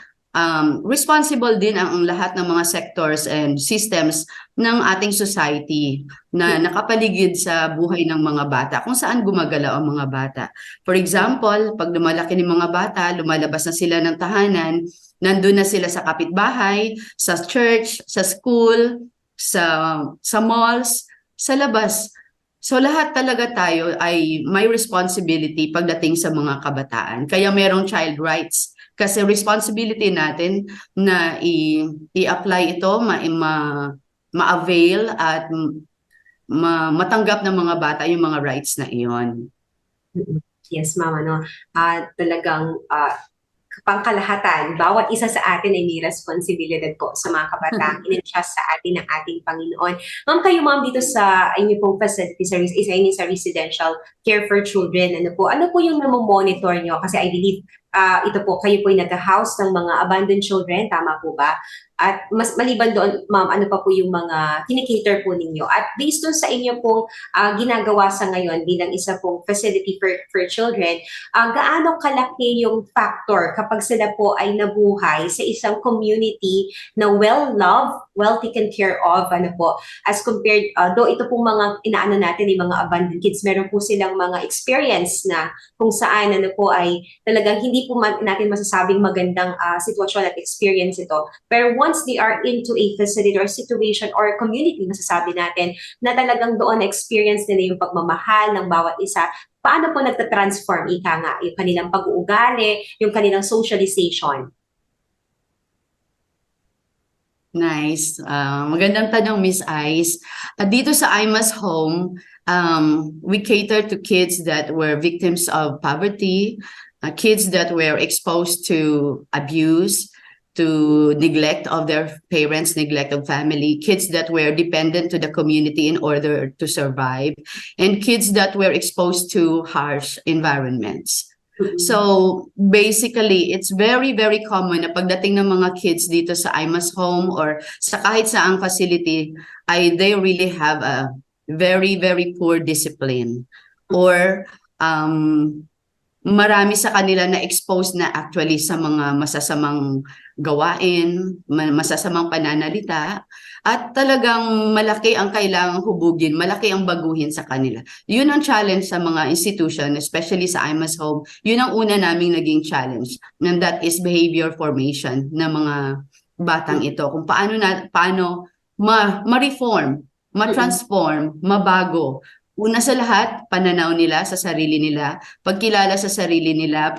responsible din ang lahat ng mga sectors and systems ng ating society na nakapaligid sa buhay ng mga bata, kung saan gumagalaw ang mga bata. For example, pag lumalaki ng mga bata, lumalabas na sila ng tahanan, nandun na sila sa kapitbahay, sa church, sa school, sa malls, sa labas. So lahat talaga tayo ay may responsibility pagdating sa mga kabataan. Kaya merong child rights. Kasi responsibility natin na i-apply ito, ma-avail at matanggap ng mga bata yung mga rights na iyon. Yes, ma'am. Talagang pangkalahatan, bawat isa sa atin ay may responsibilidad po sa mga kabataan. In-entrust sa atin ng ating Panginoon. Ma'am, kayo ma'am dito sa inyo pong facility service, isa inyo sa residential care for children, ano po yung namomonitor nyo? Kasi I believe ito po, kayo po yung nag-house ng mga abandoned children, tama po ba? At mas maliban doon, ma'am, ano pa po yung mga kinikater po ninyo? At based doon sa inyo pong ginagawa sa ngayon bilang isa pong facility for children, gaano kalaki yung factor kapag sila po ay nabuhay sa isang community na well-loved, well-taken care of, ano po, as compared, though ito pong mga inaano natin, yung mga abandoned kids, meron po silang mga experience na kung saan ano po ay talagang hindi po natin masasabing magandang sitwasyon at experience ito. Pero once they are into a facility or situation or community, masasabi natin na talagang doon experience nila yung pagmamahal ng bawat isa, paano po nagtatransform, ika nga, yung kanilang pag-uugali, yung kanilang socialization? Nice. Magandang tanong, Miss Ice. Dito sa IMAS Home, we cater to kids that were victims of poverty, kids that were exposed to abuse, to neglect of their parents, neglect of family, kids that were dependent to the community in order to survive, and kids that were exposed to harsh environments. So basically, it's very, very common na pagdating ng mga kids dito sa IMAS Home or sa kahit saang facility, they really have a very, very poor discipline, or marami sa kanila na exposed na actually sa mga masasamang gawain, masasamang pananalita, at talagang malaki ang kailangang hubugin, malaki ang baguhin sa kanila. Yun ang challenge sa mga institution, especially sa IMAS Home. Yun ang una naming naging challenge, and that is behavior formation ng mga batang ito. Kung paano ma-reform, ma-transform, mabago. Una sa lahat, pananaw nila sa sarili nila, pagkilala sa sarili nila,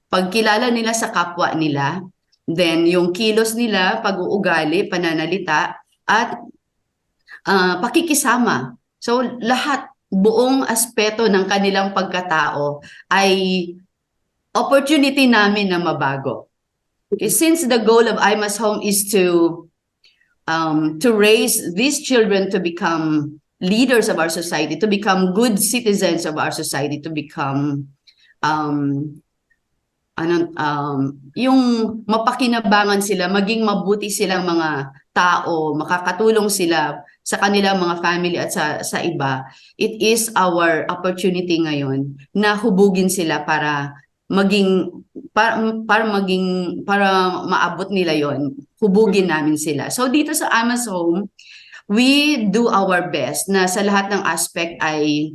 pagkilala nila sa kapwa nila, then yung kilos nila, pag-uugali, pananalita, at pakikisama. So lahat, buong aspeto ng kanilang pagkatao ay opportunity namin na mabago. Since the goal of IMAS Home is to raise these children to become leaders of our society, to become good citizens of our society, to become yung mapakinabangan sila, maging mabuti silang mga tao, makakatulong sila sa kanilang mga family at sa iba. It is our opportunity ngayon na hubugin sila para maabot nila yon. Hubugin namin sila. So dito sa IMAS Home, we do our best na sa lahat ng aspect ay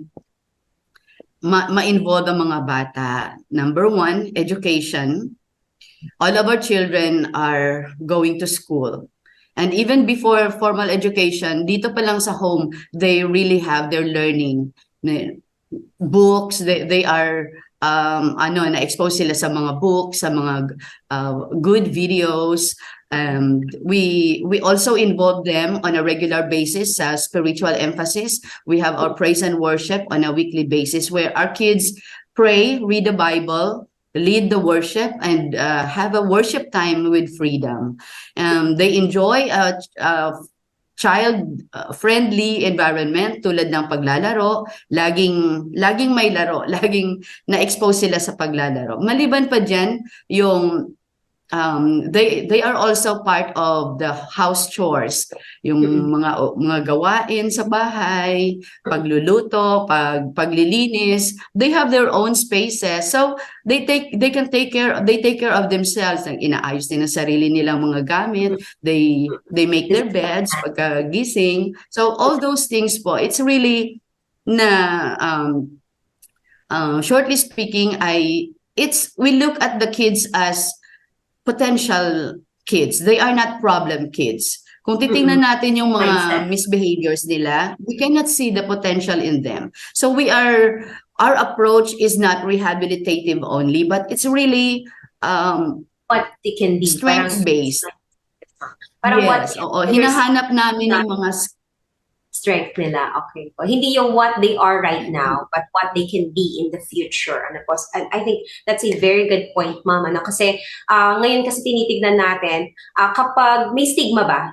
ma-involve ang mga bata. Number one, education. All of our children are going to school. And even before formal education, dito pa lang sa home, they really have their learning. Books, they are na-expose sila sa mga books, sa mga good videos. We also involve them on a regular basis sa spiritual emphasis. We have our praise and worship on a weekly basis where our kids pray, read the Bible, lead the worship, and have a worship time with freedom. They enjoy a child-friendly environment tulad ng paglalaro. Laging may laro, laging na-expose sila sa paglalaro. Maliban pa dyan, yung they are also part of the house chores, yung mga gawain sa bahay, pagluluto, paglilinis. They have their own spaces, so they can take care of themselves. Inaayos din ang sarili nilang mga gamit. They make their beds pagkagising. So all those things po, it's really shortly speaking, we look at the kids as potential kids. They are not problem kids. Kung titingnan natin yung mga misbehaviors nila, we cannot see the potential in them. So our approach is not rehabilitative only, but it's really what they can be. Strength-based. Yes, hinahanap namin yung mga strength nila. Okay po. Hindi yung what they are right now, but what they can be in the future. And I think that's a very good point, Ma'am. Kasi ngayon kasi tinitignan natin, kapag may stigma ba,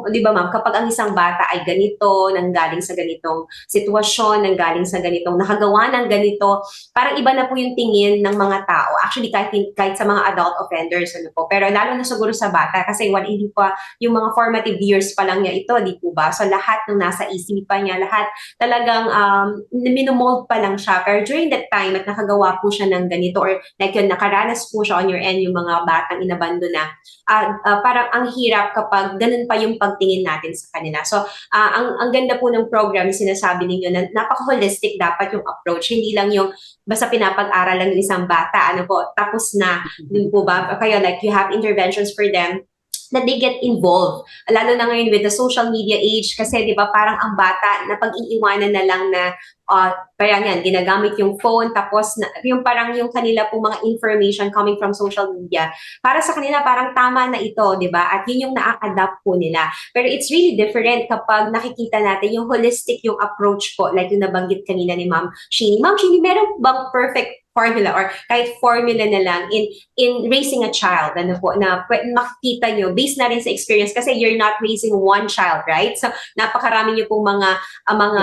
di ba ma'am, kapag ang isang bata ay ganito, nanggaling sa ganitong sitwasyon, nanggaling sa ganitong nakagawa ng ganito, parang iba na po yung tingin ng mga tao. Actually, kahit sa mga adult offenders, pero lalo na siguro sa bata, kasi hindi pa yung mga formative years pa lang niya ito, di po ba? So lahat ng nasa isipan niya, lahat talagang minomold pa lang siya. Pero during that time, at nakagawa po siya ng ganito, or like yun, nakaranas po siya on your end, yung mga batang inabando na, parang ang hirap kapag ganun pa yung pagtingin natin sa kanila. So, ang ganda po ng program, sinasabi ninyo na napaka-holistic dapat yung approach. Hindi lang yung basta pinapag-aral lang ng isang bata, tapos na, din po ba? Kaya like you have interventions for them that they get involved. Lalo na ngayon with the social media age, kasi di ba parang ang bata na pag-iiwanan na lang na parang yan, ginagamit yung phone, tapos yung parang yung kanila po mga information coming from social media, para sa kanila parang tama na ito, di ba? At yun yung na-adapt po nila. Pero it's really different kapag nakikita natin yung holistic yung approach po, like yung nabanggit kanina ni Ma'am Sheeny. Ma'am Sheeny, meron bang perfect formula or kahit formula na lang in raising a child, na makikita nyo, based na rin sa experience, kasi you're not raising one child, right? So, napakarami nyo pong mga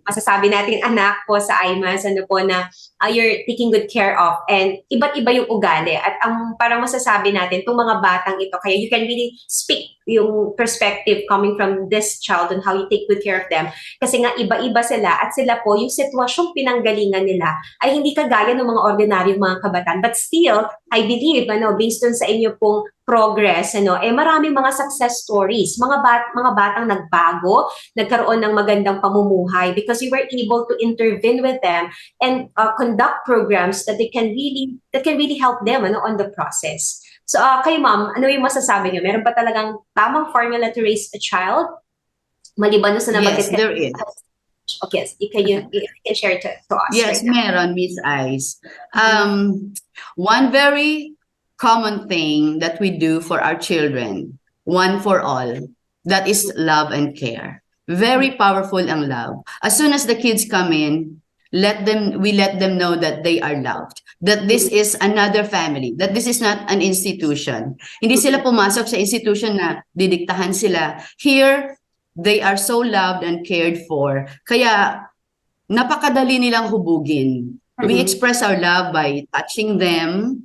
masasabi natin anak po sa IMAS, na you're taking good care of, and iba't iba yung ugali. At ang parang masasabi natin, itong mga batang ito, kaya you can really speak yung perspective coming from this child on how you take good care of them. Kasi nga iba-iba sila, at sila po, yung sitwasyong pinanggalingan nila ay hindi kagaya ng mga ordinaryong mga kabataan. But still, I believe, based on sa inyo pong progress, maraming mga success stories, mga batang nagbago, nagkaroon ng magandang pamumuhay because you were able to intervene with them and conduct programs that can really help them on the process. So, kayo ma'am, ano yung masasabi niyo? Meron pa talagang tamang formula to raise a child? Maliban sa Yes, there is. Okay, you can share to us. Yes, right now. meron, Miss Ice. One very common thing that we do for our children, one for all, that is love and care. Very powerful ang love. As soon as the kids come in, we let them know that they are loved, that this is another family, that this is not an institution. Hindi sila pumasok sa institution na didiktahan sila. Here, they are so loved and cared for. Kaya napakadali nilang hubugin. We express our love by touching them,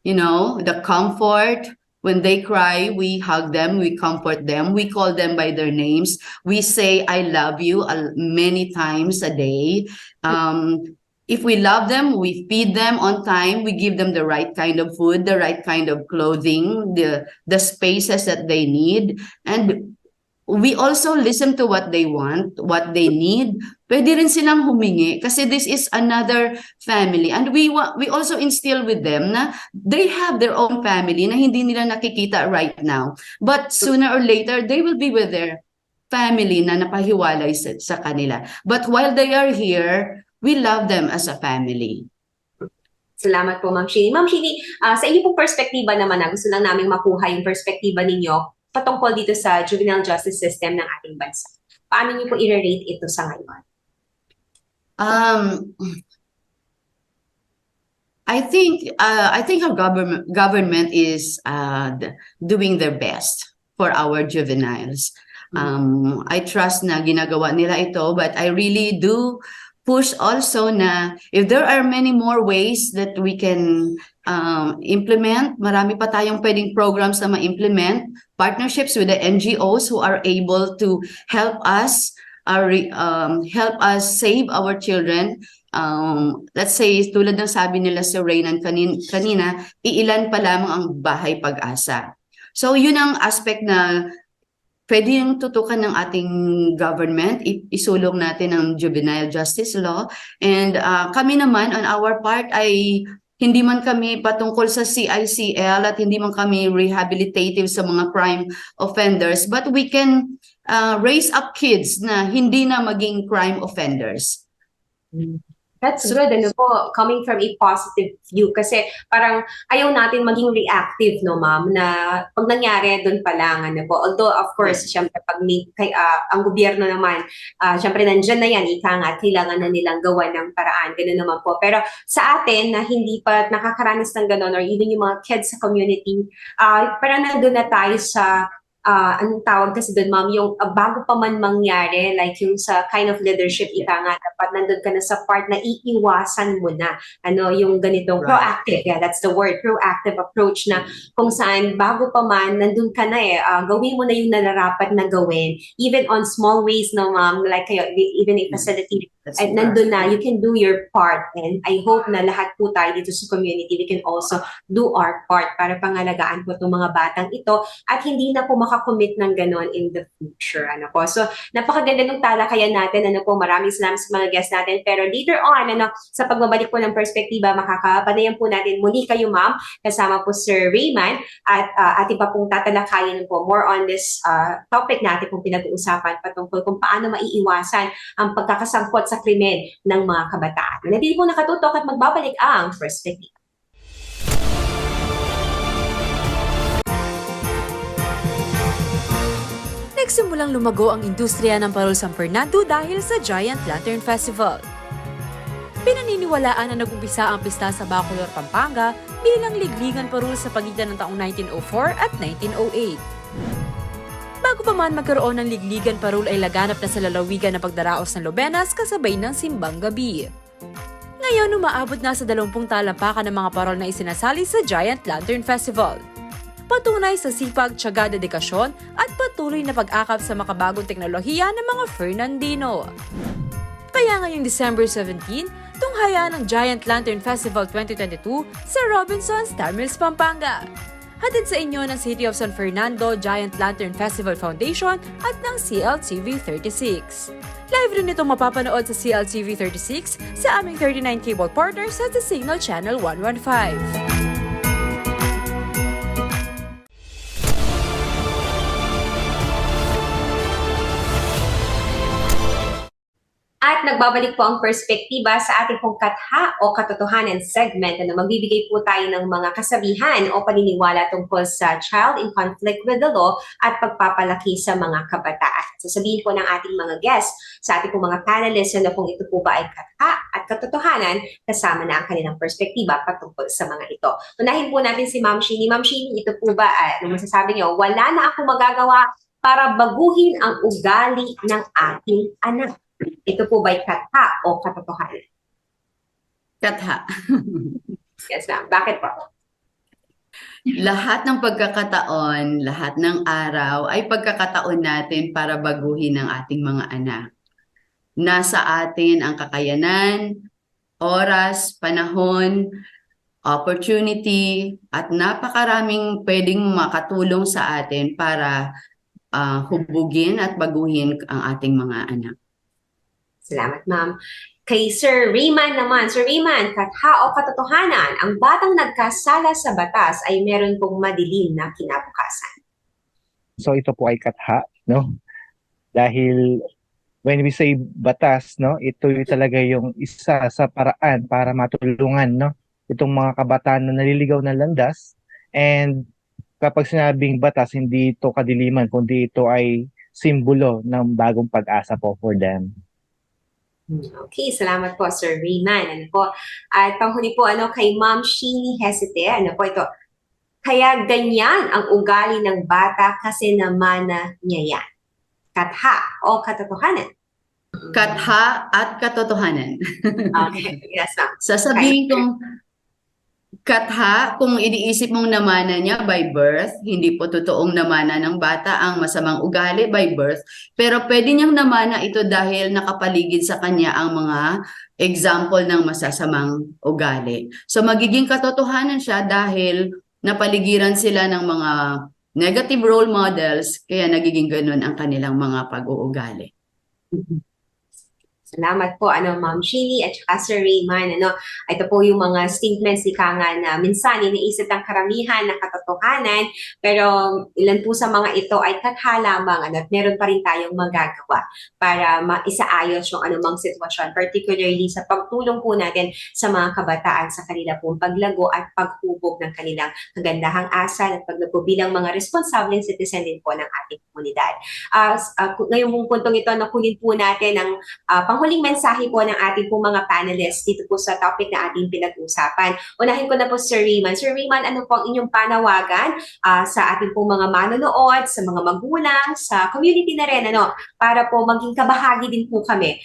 the comfort. When they cry, we hug them, we comfort them, we call them by their names. We say, I love you many times a day. If we love them, we feed them on time, we give them the right kind of food, the right kind of clothing, the spaces that they need. And we also listen to what they want, what they need. Pwede rin silang humingi kasi this is another family, and we also instill with them na they have their own family na hindi nila nakikita right now, but sooner or later they will be with their family na napahiwalay sa kanila. But while they are here, we love them as a family. Salamat po, Ma'am Shini. Ma'am Shini, sa inyo pong perspektiba naman, gusto lang namin makuha yung perspektiba ninyo patungkol dito sa juvenile justice system ng ating bansa. Paano niyo po i-rate ito sa ngayon? I think our government is doing their best for our juveniles. I trust na ginagawa nila ito, but I really do push also na if there are many more ways that we can implement, marami pa tayong pwedeng programs na ma-implement, partnerships with the NGOs who are able to help us save our children. Let's say, tulad ng sabi nila si Reynan kanina, iilan pa lamang ang Bahay Pag-asa. So yun ang aspect na pwede yung tutukan ng ating government, isulong natin ang juvenile justice law. And kami naman, on our part, ay hindi man kami patungkol sa CICL at hindi man kami rehabilitative sa mga crime offenders, but we can raise up kids na hindi na maging crime offenders. That's good, ano po, coming from a positive view. Kasi parang ayaw natin maging reactive, no, ma'am, na pag nangyari, doon pa lang, ano po. Although, of course, syempre, pag ang gobyerno naman, syempre, nandyan na yan, ika nga, kailangan na nilang gawa ng paraan, gano'n naman po. Pero sa atin, na hindi pa nakakaranas ng gano'n, or even yung mga kids sa community, parang nandun na tayo sa anong tawag kasi doon, ma'am, yung bago pa man mangyari, like yung sa kind of leadership, ika nga, dapat nandun ka na sa part na iiwasan mo na, yung ganitong proactive, yeah, that's the word, proactive approach na kung saan bago pa man, nandun ka na gawin mo na yung nararapat na gawin, even on small ways, no, ma'am, like kayo, even a facility, nandun na, you can do your part, and I hope na lahat po tayo dito sa community, we can also do our part para pangalagaan po itong mga batang ito, at hindi na po makakommit ng ganon in the future. So, napakaganda ng talakayan natin. Maraming salamat sa mga guests natin. Pero later on, sa pagbabalik po ng perspektiba, makakapanayan po natin muli kayo, ma'am, kasama po Sir Reynan, at ating pa pong tatalakayin po more on this topic natin kung pinag-uusapan patungkol kung paano maiiwasan ang pagkakasangkot sa krimen ng mga kabataan. Nanatili po nakatutok at magbabalik ang perspektiba. Nagsimulang lumago ang industriya ng Parol San Fernando dahil sa Giant Lantern Festival. Pinaniniwalaan na nag-umpisa ang pista sa Bacolor, Pampanga bilang ligligan parol sa pagitan ng taong 1904 at 1908. Bago pa man magkaroon ng ligligan parol ay laganap na sa lalawigan ng pagdaraos ng Lobenas kasabay ng simbang gabi. Ngayon, umaabot na sa 20 talampakan ng mga parol na isinasali sa Giant Lantern Festival. Patunay sa sipag, tiyaga, dedikasyon at patuloy na pag-akap sa makabagong teknolohiya ng mga Fernandino. Kaya ngayong December 17, tunghaya ng Giant Lantern Festival 2022 sa Robinson's Star Mills, Pampanga. Hatid sa inyo ng City of San Fernando Giant Lantern Festival Foundation at ng CLTV 36. Live rin itong mapapanood sa CLTV 36 sa aming 39 cable partners at sa Signal Channel 115. At nagbabalik po ang perspektiba sa ating pong katha o katotohanan segment na magbibigay po tayo ng mga kasabihan o paniniwala tungkol sa child in conflict with the law at pagpapalaki sa mga kabataan. Sasabihin po ng ating mga guests sa ating pong mga panelists na kung ito po ba ay katha at katotohanan kasama na ang kanilang perspektiba patungkol sa mga ito. Unahin po natin si Ma'am Shini. Ma'am Shini, ito po ba, ano masasabi niyo, wala na akong magagawa para baguhin ang ugali ng ating anak? Ito po ba'y katha o katotohanan? Katha. Yes, ma'am. Bakit po? Lahat ng pagkakataon, lahat ng araw ay pagkakataon natin para baguhin ang ating mga anak. Nasa atin ang kakayanan, oras, panahon, opportunity, at napakaraming pwedeng makatulong sa atin para hubugin at baguhin ang ating mga anak. Salamat, ma'am. Kay Sir Rayman naman. Sir Rayman, katha o katotohanan, ang batang nagkasala sa batas ay meron pong madilim na kinabukasan. So ito po ay katha, no? Dahil when we say batas, no, ito yung talaga yung isa sa paraan para matulungan, no, itong mga kabataan na naliligaw ng landas. And kapag sinabing batas, hindi ito kadiliman, kundi ito ay simbolo ng bagong pag-asa po for them. Okay, salamat po, Sir Rayman. Ano po? At panghuli po, kay Ma'am Sheenie Hesite, ano po ito? Kaya ganyan ang ugali ng bata kasi namana niya yan. Katha o katotohanan? Katha at katotohanan. Okay, yes, ma'am. Sasabihin kong katha, kung iniisip mong namana niya by birth, hindi po totoong namana ng bata ang masamang ugali by birth, pero pwede niyang namana ito dahil nakapaligid sa kanya ang mga example ng masasamang ugali. So magiging katotohanan siya dahil napaligiran sila ng mga negative role models, kaya nagiging ganun ang kanilang mga pag-uugali. Salamat po, Ma'am Sheenie at saka Sir Rayman. Ito po yung mga statements ni Kanga na minsan iniisip ng karamihan na katotohanan, pero ilan po sa mga ito ay katha lamang at meron pa rin tayong magagawa para maisaayos yung anumang sitwasyon, particularly sa pagtulong po natin sa mga kabataan sa kanila pong paglago at paghubog ng kanilang kagandahang asal at paglago bilang mga responsableng citizen din po ng ating komunidad. Ngayong pong puntong ito, nakunin po natin ang panghuling mensahe po ng ating po mga panelists dito po sa topic na ating pinag-usapan. Unahin ko na po Sir Rayman. Sir Rayman, ano po ang inyong panawagan sa ating po mga manonood, sa mga magulang, sa community na rin, para po maging kabahagi din po kami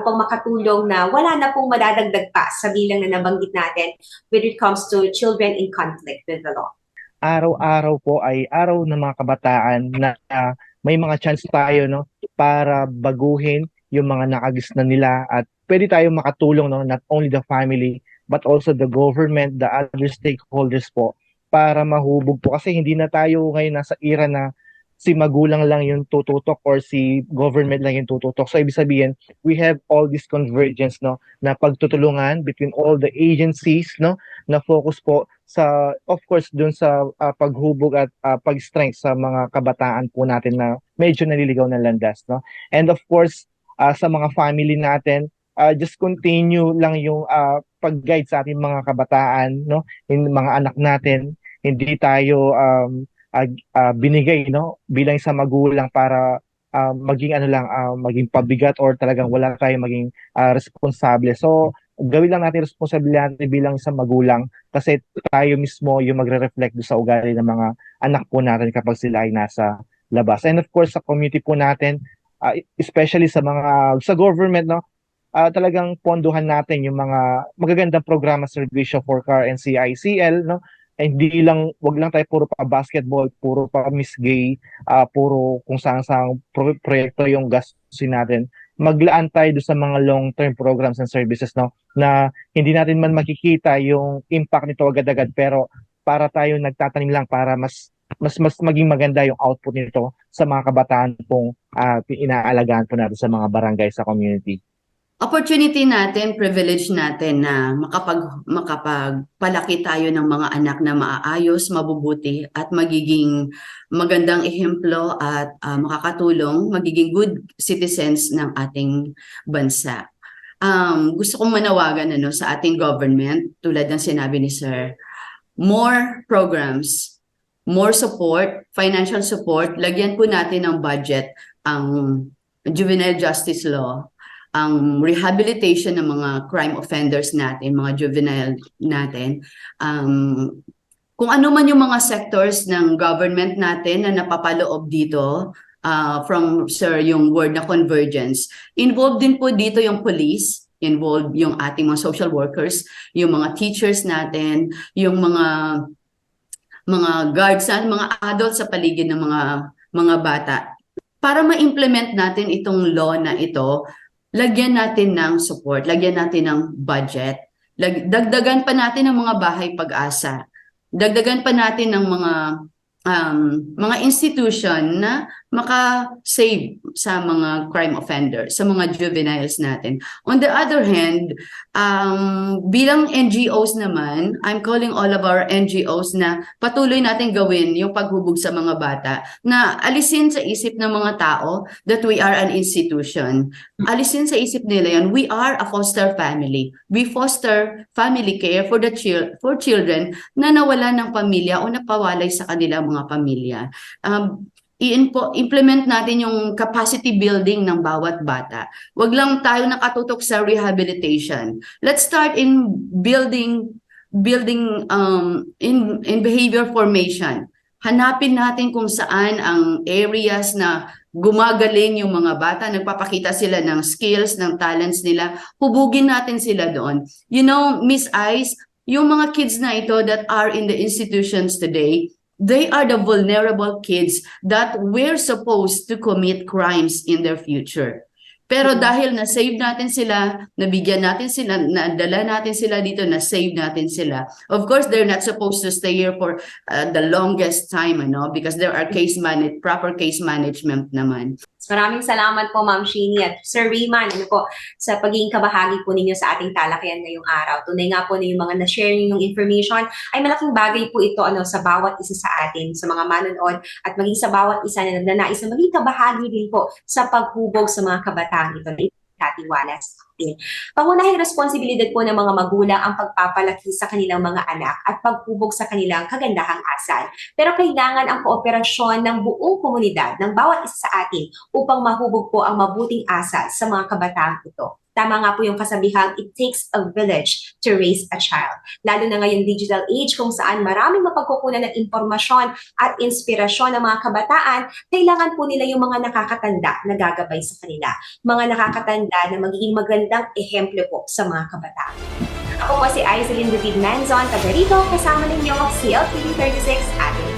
upang makatulong na wala na pong madadagdag pa sa bilang na nabanggit natin when it comes to children in conflict with the law. Araw-araw po ay araw ng mga kabataan na may mga chance tayo, no, para baguhin yung mga nakagis na nila at pwede tayong makatulong, no, not only the family but also the government, the other stakeholders po para mahubog po kasi hindi na tayo ngayon nasa era na si magulang lang yung tututok or si government lang yung tututok. So ibig sabihin, we have all this convergence, no, na pagtutulungan between all the agencies, no, na focus po sa, of course, dun sa paghubog at pag-strength sa mga kabataan po natin na medyo naliligaw ng landas, no. And of course, sa mga family natin, just continue lang yung pag-guide sa ating mga kabataan, no, yung mga anak natin. Hindi tayo binigay, no, bilang sa magulang para maging maging pabigat or talagang wala tayong maging responsable. So gawin lang natin responsibilidad bilang isang magulang kasi tayo mismo yung magre-reflect sa ugali ng mga anak po natin kapag sila ay nasa labas. And of course, sa community po natin, especially sa government, no, talagang ponduhan natin yung mga magagandang programa, serbisyo for CAR and CICL, no. Hindi lang, wag lang tayo puro pa basketball, puro pa Miss Gay, puro kung saan proyekto yung gastusin natin. Maglaan tayo sa mga long-term programs and services, no, na hindi natin man makikita yung impact nito agad-agad, pero para tayo nagtatanim lang para mas maging maganda yung output nito sa mga kabataan pong inaalagaan po natin sa mga barangay sa community. Opportunity natin, privilege natin na makapagpalaki tayo ng mga anak na maaayos, mabubuti at magiging magandang ehemplo at makakatulong, magiging good citizens ng ating bansa. Gusto kong manawagan sa ating government, tulad ng sinabi ni Sir, more programs, more support, financial support, lagyan po natin ng budget ang juvenile justice law, ang rehabilitation ng mga crime offenders natin, mga juvenile natin, kung ano man yung mga sectors ng government natin na napapaloob dito, from Sir yung word na convergence, involved din po dito yung police, involved yung ating mga social workers, yung mga teachers natin, yung mga guards, mga adults sa paligid ng mga bata. Para ma-implement natin itong law na ito, lagyan natin ng support, lagyan natin ng budget, dagdagan pa natin ng mga bahay pag-asa, dagdagan pa natin ng mga institution na maka-save sa mga crime offenders, sa mga juveniles natin. On the other hand, bilang NGOs naman, I'm calling all of our NGOs na patuloy natin gawin yung paghubog sa mga bata, na alisin sa isip ng mga tao that we are an institution. Alisin sa isip nila yan, we are a foster family. We foster family care for children na nawalan ng pamilya o napawalay sa kanilang mga pamilya. Implement natin yung capacity building ng bawat bata. Huwag lang tayo nakatutok sa rehabilitation. Let's start in building in behavior formation. Hanapin natin kung saan ang areas na gumagaling yung mga bata, nagpapakita sila ng skills, ng talents nila, hubugin natin sila doon. You know, Miss Ice, yung mga kids na ito that are in the institutions today, they are the vulnerable kids that we're supposed to commit crimes in their future. Pero dahil na-save natin sila, nabigyan natin sila, nadala natin sila dito, na-save natin sila. Of course, they're not supposed to stay here for the longest time, because there are proper case management naman. Maraming salamat po, Ma'am Sheeny at Sir Rayman, sa pagiging kabahagi po ninyo sa ating talakayan ngayong araw. Tunay nga po na yung mga na-share ninyong information ay malaking bagay po ito sa bawat isa sa atin, sa mga manonood at maging sa bawat isa na nagnanais na maging kabahagi din po sa paghubog sa mga kabataan ito na ikatiwala sa atin. Pangunahing responsibilidad po ng mga magulang ang pagpapalaki sa kanilang mga anak at paghubog sa kanilang kagandahang asal. Pero kailangan ang kooperasyon ng buong komunidad, ng bawat isa sa atin upang mahubog po ang mabuting asal sa mga kabataang ito. Tama nga po yung kasabihang, it takes a village to raise a child. Lalo na ngayong digital age kung saan maraming mapagkukunan ng impormasyon at inspirasyon ng mga kabataan, kailangan po nila yung mga nakakatanda na gagabay sa kanila. Mga nakakatanda na magiging magandang ehemplo po sa mga kabataan. Ako po si Aizelyn David Manzon, taga rito, kasama ninyo CLTV 36 atin.